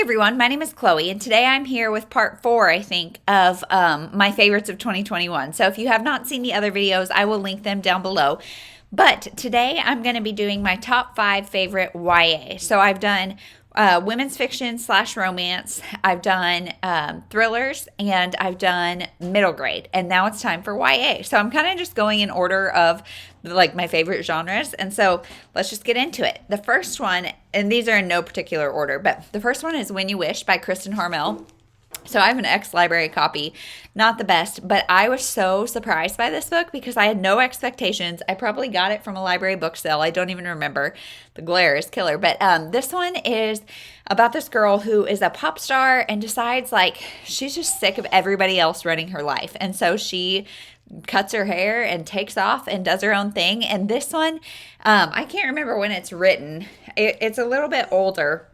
everyone, my name is Chloe, and today I'm here with part 4, I think, of my favorites of 2021. So if you have not seen the other videos, I will link them down below. But today I'm going to be doing my top 5 favorite YA. So I've done women's fiction / romance, I've done thrillers, and I've done middle grade. And now it's time for YA. So I'm kind of just going in order of like my favorite genres. And so let's just get into it. The first one, and these are in no particular order, but the first one is When You Wish by Kristin Harmel. So I have an ex-library copy, not the best, but I was so surprised by this book because I had no expectations. I probably got it from a library book sale. I don't even remember. The glare is killer. But this one is about this girl who is a pop star and decides like she's just sick of everybody else running her life. And so she cuts her hair and takes off and does her own thing. And this one, I can't remember when it's written. It's a little bit older.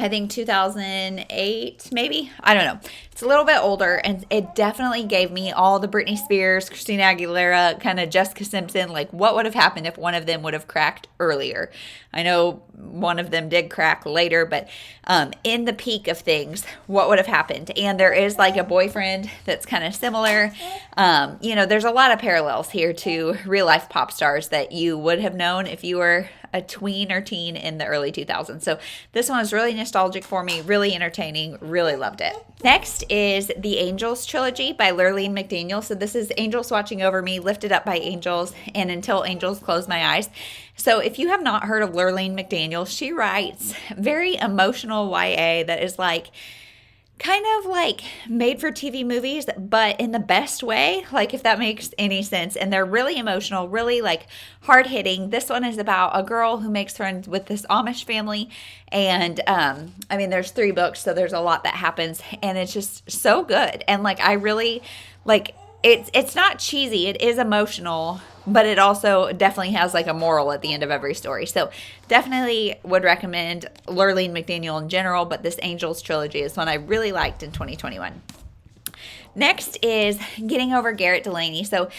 I think 2008, maybe. I don't know. It's a little bit older, and it definitely gave me all the Britney Spears, Christina Aguilera, kind of Jessica Simpson, like what would have happened if one of them would have cracked earlier. I know one of them did crack later, but in the peak of things, what would have happened? And there is like a boyfriend that's kind of similar. There's a lot of parallels here to real life pop stars that you would have known if you were a tween or teen in the early 2000s. So this one was really nostalgic for me, really entertaining, really loved it. Next is the Angels Trilogy by Lurlene McDaniel. So this is Angels Watching Over Me, Lifted Up by Angels, and Until Angels Close My Eyes. So if you have not heard of Lurlene McDaniel, she writes very emotional YA that is like kind of like made for TV movies, but in the best way, like if that makes any sense. And they're really emotional, really like hard hitting. This one is about a girl who makes friends with this Amish family. And there's 3 books, so there's a lot that happens, and it's just so good. And like, I really like it's not cheesy. It is emotional, but it also definitely has like a moral at the end of every story. So definitely would recommend Lurlene McDaniel in general, but this Angels Trilogy is one I really liked in 2021. Next is Getting Over Garrett Delaney. So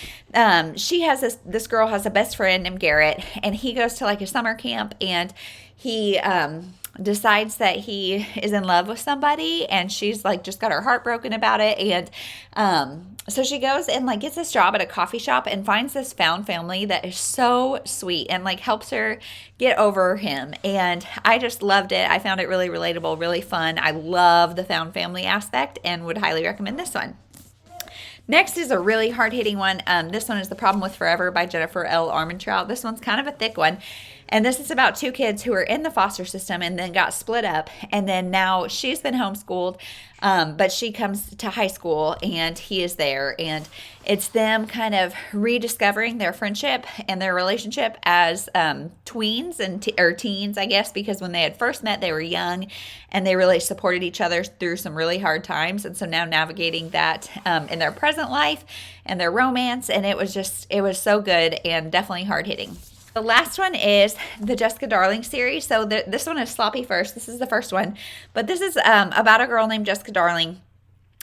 she has this girl has a best friend named Garrett, and he goes to like a summer camp, and he decides that he is in love with somebody, and she's like just got her heart broken about it. And so she goes and like gets this job at a coffee shop and finds this found family that is so sweet and like helps her get over him. And I just loved it. I found it really relatable, really fun. I love the found family aspect and would highly recommend this one. Next is a really hard-hitting one. This one is The Problem with Forever by Jennifer L. Armentrout. This one's kind of a thick one. And this is about 2 kids who were in the foster system and then got split up. And then now she's been homeschooled, but she comes to high school and he is there. And it's them kind of rediscovering their friendship and their relationship as tweens or teens, I guess, because when they had first met, they were young and they really supported each other through some really hard times. And so now navigating that in their present life and their romance. And it was so good and definitely hard hitting. The last one is the Jessica Darling series. So this one is Sloppy First. This is the first one. But this is about a girl named Jessica Darling.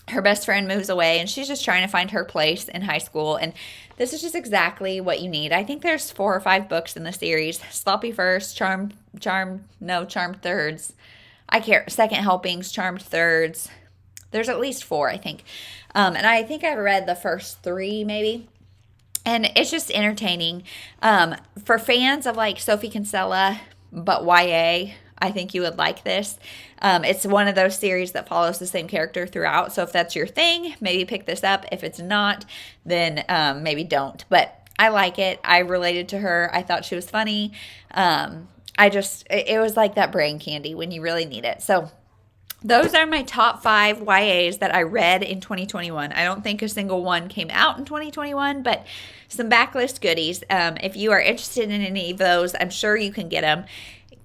Her best friend moves away, and she's just trying to find her place in high school. And this is just exactly what you need. I think there's 4 or 5 books in the series. Sloppy First, Charmed Thirds. Second Helpings, Charmed Thirds. There's at least 4, I think. And I think I've read the first 3, maybe. And it's just entertaining. For fans of like Sophie Kinsella, but YA, I think you would like this. It's one of those series that follows the same character throughout. So if that's your thing, maybe pick this up. If it's not, then maybe don't. But I like it. I related to her. I thought she was funny. It was like that brain candy when you really need it. So those are my top 5 YAs that I read in 2021. I don't think a single one came out in 2021, but some backlist goodies. If you are interested in any of those, I'm sure you can get them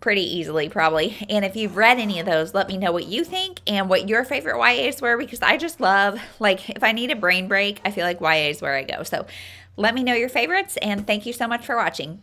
pretty easily probably. And if you've read any of those, let me know what you think and what your favorite YAs were, because I just love, like, if I need a brain break, I feel like YA is where I go. So let me know your favorites, and thank you so much for watching.